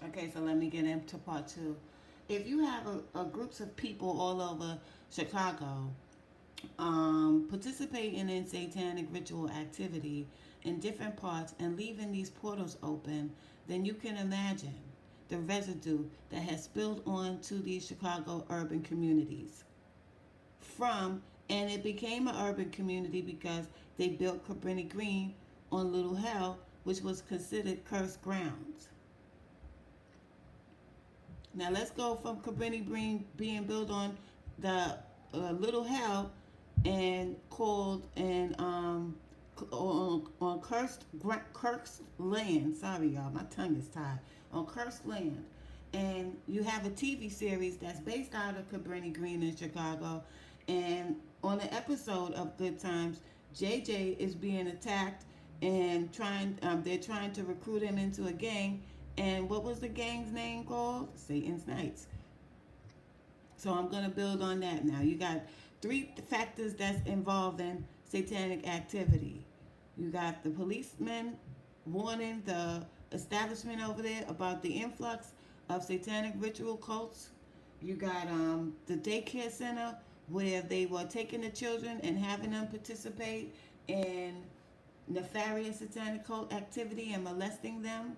Okay, so let me get into part two. If you have a groups of people all over Chicago participating in satanic ritual activity in different parts and leaving these portals open, then you can imagine the residue that has spilled onto these Chicago urban communities. From and it became an urban community because they built Cabrini Green on Little Hell, which was considered cursed grounds. Now let's go from Cabrini Green being built on the Little Hell and called and on cursed land. Sorry, y'all, my tongue is tied. On cursed land, and you have a TV series that's based out of Cabrini Green in Chicago, and on an episode of Good Times, JJ is being attacked and they're trying to recruit him into a gang. And what was the gang's name called? Satan's Knights. So I'm going to build on that now. You got three factors that's involving satanic activity. You got the policemen warning the establishment over there about the influx of satanic ritual cults. You got the daycare center where they were taking the children and having them participate in nefarious satanic cult activity and molesting them.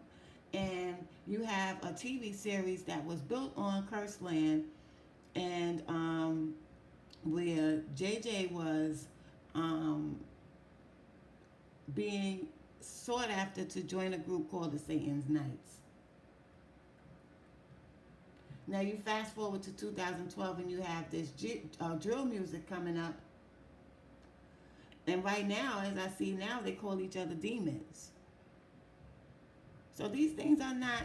And you have a TV series that was built on cursed land, and where JJ was being sought after to join a group called the Satan's Knights. Now you fast forward to 2012 and you have this drill music coming up. And right now, as I see now, they call each other demons. So these things are not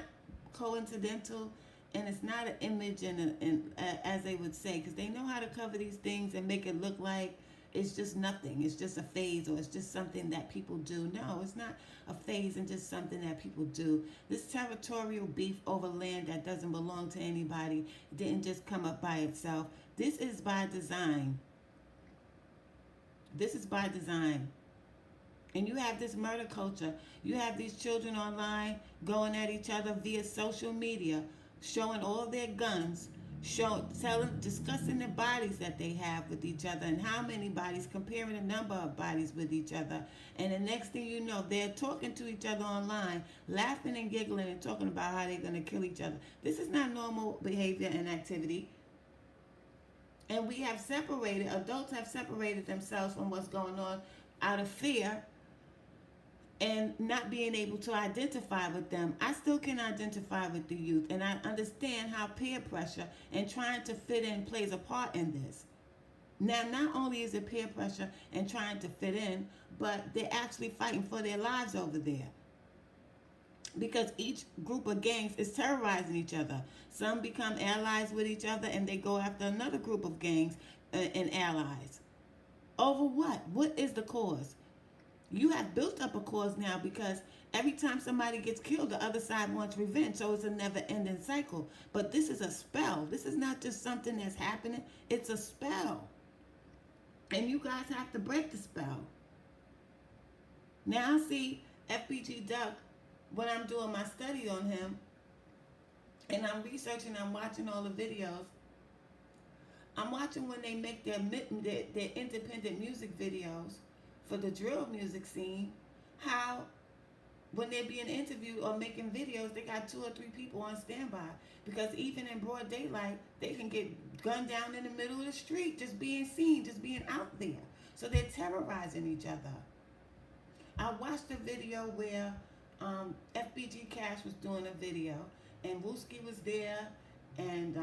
coincidental, and it's not an image and as they would say, because they know how to cover these things and make it look like it's just nothing. It's just a phase, or it's just something that people do. No, it's not a phase and just something that people do. This territorial beef over land that doesn't belong to anybody didn't just come up by itself. This is by design. This is by design. And you have this murder culture. You have these children online going at each other via social media, showing all their guns, discussing the bodies that they have with each other and how many bodies, comparing the number of bodies with each other. And the next thing you know, they're talking to each other online, laughing and giggling and talking about how they're going to kill each other. This is not normal behavior and activity. And we have separated, adults have separated themselves from what's going on out of fear and not being able to identify with them. I still can identify with the youth, and I understand how peer pressure and trying to fit in plays a part in this. Now, not only is it peer pressure and trying to fit in, but they're actually fighting for their lives over there. Because each group of gangs is terrorizing each other. Some become allies with each other and they go after another group of gangs and allies. Over what? What is the cause? You have built up a cause now because every time somebody gets killed, the other side wants revenge. So it's a never-ending cycle. But this is a spell. This is not just something that's happening. It's a spell. And you guys have to break the spell. Now I see FBG Duck, when I'm doing my study on him, and I'm researching, I'm watching all the videos. I'm watching when they make their independent music videos for the drill music scene, how when they're being interviewed or making videos, they got 2 or 3 people on standby. Because even in broad daylight, they can get gunned down in the middle of the street, just being seen, just being out there. So they're terrorizing each other. I watched a video where FBG Cash was doing a video, and NUSKI was there, and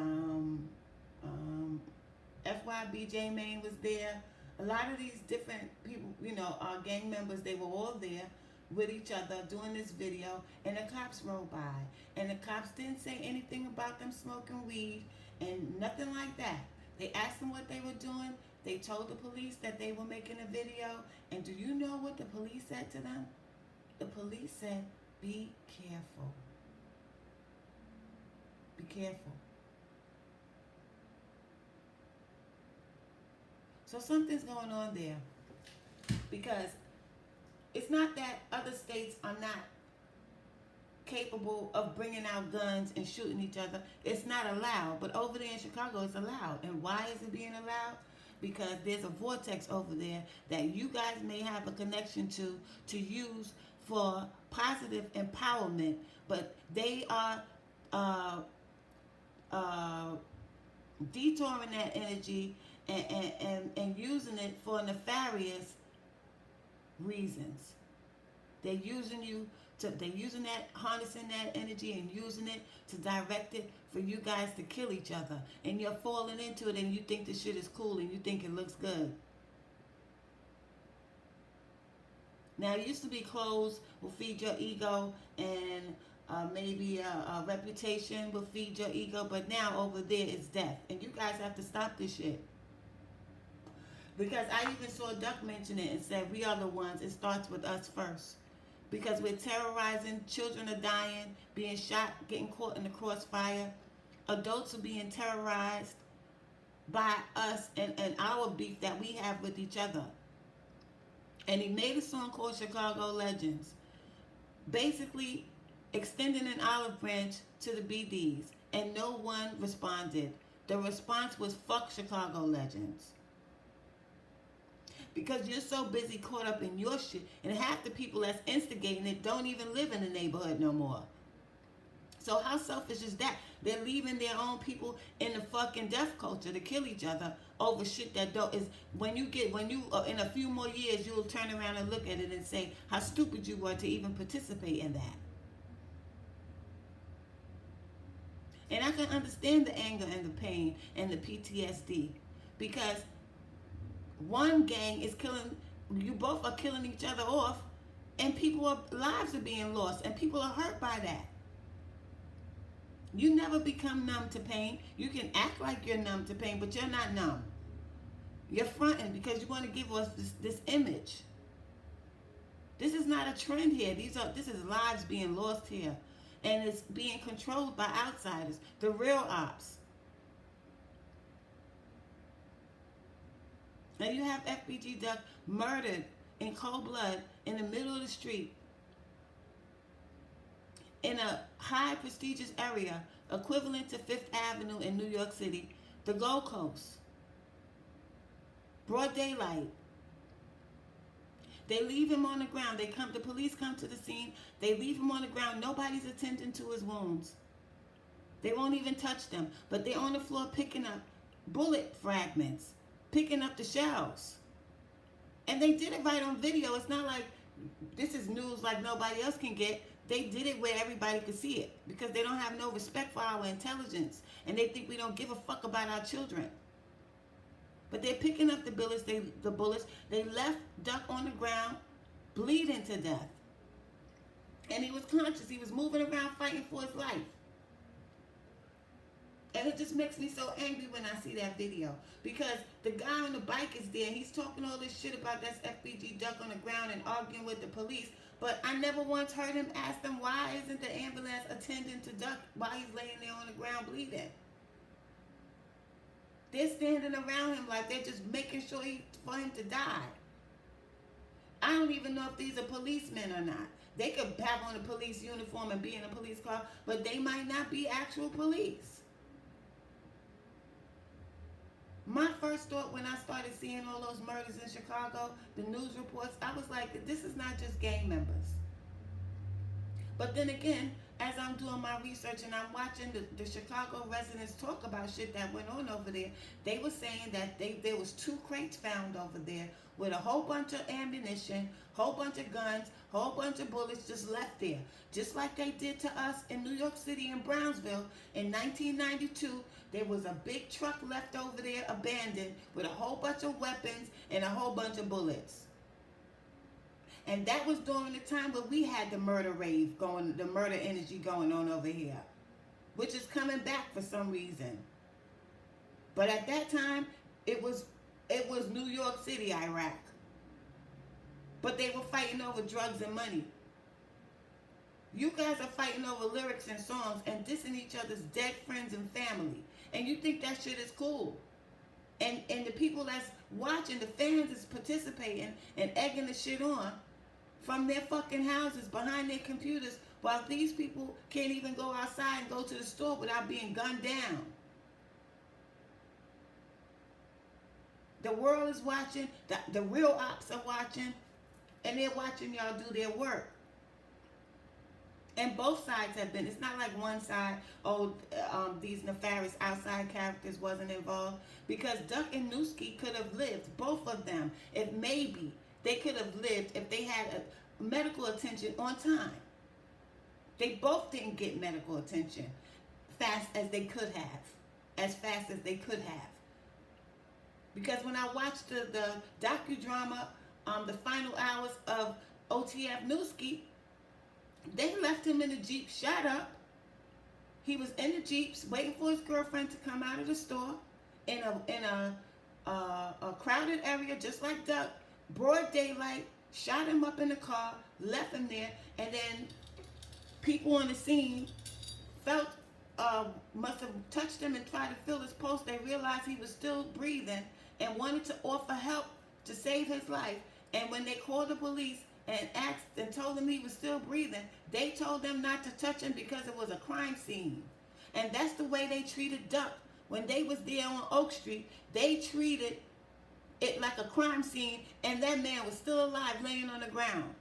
FYBJ Main was there. A lot of these different people, our gang members, they were all there with each other doing this video, and the cops rolled by. And the cops didn't say anything about them smoking weed and nothing like that. They asked them what they were doing. They told the police that they were making a video. And do you know what the police said to them? The police said, be careful. Be careful. So something's going on there, because it's not that other states are not capable of bringing out guns and shooting each other. It's not allowed. But over there in Chicago, it's allowed. And why is it being allowed? Because there's a vortex over there that you guys may have a connection to use for positive empowerment, but they are detouring that energy and using it for nefarious reasons. They're using that, harnessing that energy and using it to direct it for you guys to kill each other. And you're falling into it and you think the shit is cool and you think it looks good. Now, it used to be clothes will feed your ego and maybe a reputation will feed your ego, but now over there it's death. And you guys have to stop this shit. Because I even saw Duck mention it and said, we are the ones, it starts with us first. Because we're terrorizing, children are dying, being shot, getting caught in the crossfire. Adults are being terrorized by us and our beef that we have with each other. And he made a song called Chicago Legends, basically extending an olive branch to the BDs, and no one responded. The response was, fuck Chicago Legends. Because you're so busy caught up in your shit, and half the people that's instigating it don't even live in the neighborhood no more. So how selfish is that? They're leaving their own people in the fucking death culture to kill each other over shit that don't is when you in a few more years you'll turn around and look at it and say how stupid you were to even participate in that. And I can understand the anger and the pain and the PTSD, because one gang is killing, you both are killing each other off, and lives are being lost, and people are hurt by that. You never become numb to pain. You can act like you're numb to pain, but you're not numb. You're fronting because you want to give us this image. This is not a trend here. This is lives being lost here. And it's being controlled by outsiders, the real ops. And you have FBG Duck murdered in cold blood in the middle of the street in a high prestigious area equivalent to Fifth Avenue in New York City, the Gold Coast. Broad daylight. They leave him on the ground. The police come to the scene. They leave him on the ground. Nobody's attending to his wounds. They won't even touch them. But they're on the floor picking up bullet fragments, picking up the shells. And they did it right on video. It's not like this is news like nobody else can get. They did it where everybody could see it, because they don't have no respect for our intelligence. And they think we don't give a fuck about our children. But they're picking up the bullets. They left Duck on the ground, bleeding to death. And he was conscious. He was moving around fighting for his life. And it just makes me so angry when I see that video. Because the guy on the bike is there. He's talking all this shit about that's FBG Duck on the ground and arguing with the police. But I never once heard him ask them, why isn't the ambulance attending to Duck while he's laying there on the ground bleeding? They're standing around him like they're just making sure for him to die. I don't even know if these are policemen or not. They could have on a police uniform and be in a police car, but they might not be actual police. My first thought when I started seeing all those murders in Chicago, the news reports, I was like, this is not just gang members. But then again, as I'm doing my research and I'm watching the Chicago residents talk about shit that went on over there, they were saying that there was 2 crates found over there with a whole bunch of ammunition, whole bunch of guns, whole bunch of bullets just left there. Just like they did to us in New York City and Brownsville in 1992. There was a big truck left over there abandoned with a whole bunch of weapons and a whole bunch of bullets. And that was during the time where we had the murder rave going, the murder energy going on over here, which is coming back for some reason. But at that time, it was New York City, Iraq. But they were fighting over drugs and money. You guys are fighting over lyrics and songs and dissing each other's dead friends and family. And you think that shit is cool. And the people that's watching, the fans is participating and egging the shit on from their fucking houses behind their computers, while these people can't even go outside and go to the store without being gunned down. The world is watching, the real ops are watching, and they're watching y'all do their work. And both sides have been. It's not like one side, these nefarious outside characters wasn't involved. Because Duck and Newski could have lived, both of them, if maybe they could have lived if they had a medical attention on time. They both didn't get medical attention fast as they could have. As fast as they could have. Because when I watched the docudrama, the final hours of OTF NUSKI, they left him in the Jeep shot up. He was in the Jeeps waiting for his girlfriend to come out of the store in a crowded area just like Duck. Broad daylight, shot him up in the car, left him there, and then people on the scene felt must have touched him and tried to fill his pulse. They realized he was still breathing and wanted to offer help to save his life. And when they called the police and asked and told him he was still breathing, they told them not to touch him because it was a crime scene. And that's the way they treated Duck. When they was there on Oak Street, they treated it like a crime scene, and that man was still alive laying on the ground.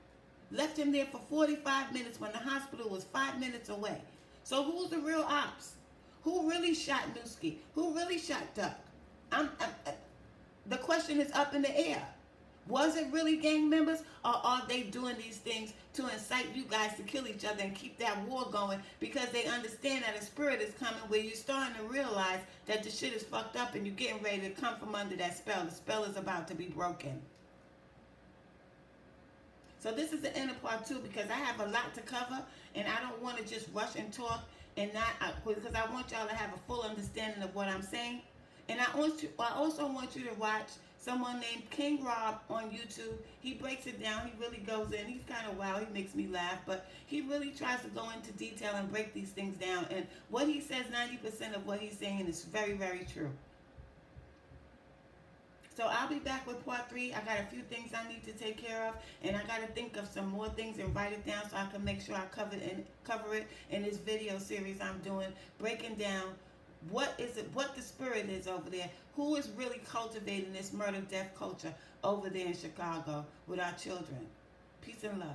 Left him there for 45 minutes when the hospital was 5 minutes away. So who's the real ops? Who really shot Newski? Who really shot Duck? The question is up in the air. Was it really gang members, or are they doing these things to incite you guys to kill each other and keep that war going because they understand that a spirit is coming where you're starting to realize that the shit is fucked up and you're getting ready to come from under that spell. The spell is about to be broken. So this is the inner part too, because I have a lot to cover and I don't want to just rush and talk and not, because I want y'all to have a full understanding of what I'm saying. And I also want you to watch someone named King Rob on YouTube. He breaks it down. He really goes in. He's kind of wild. He makes me laugh. But he really tries to go into detail and break these things down. And what he says, 90% of what he's saying is very, very true. So I'll be back with part 3. I got a few things I need to take care of. And I got to think of some more things and write it down so I can make sure I cover it in this video series I'm doing. Breaking down what the spirit is over there. Who is really cultivating this murder death culture over there in Chicago with our children. Peace and love.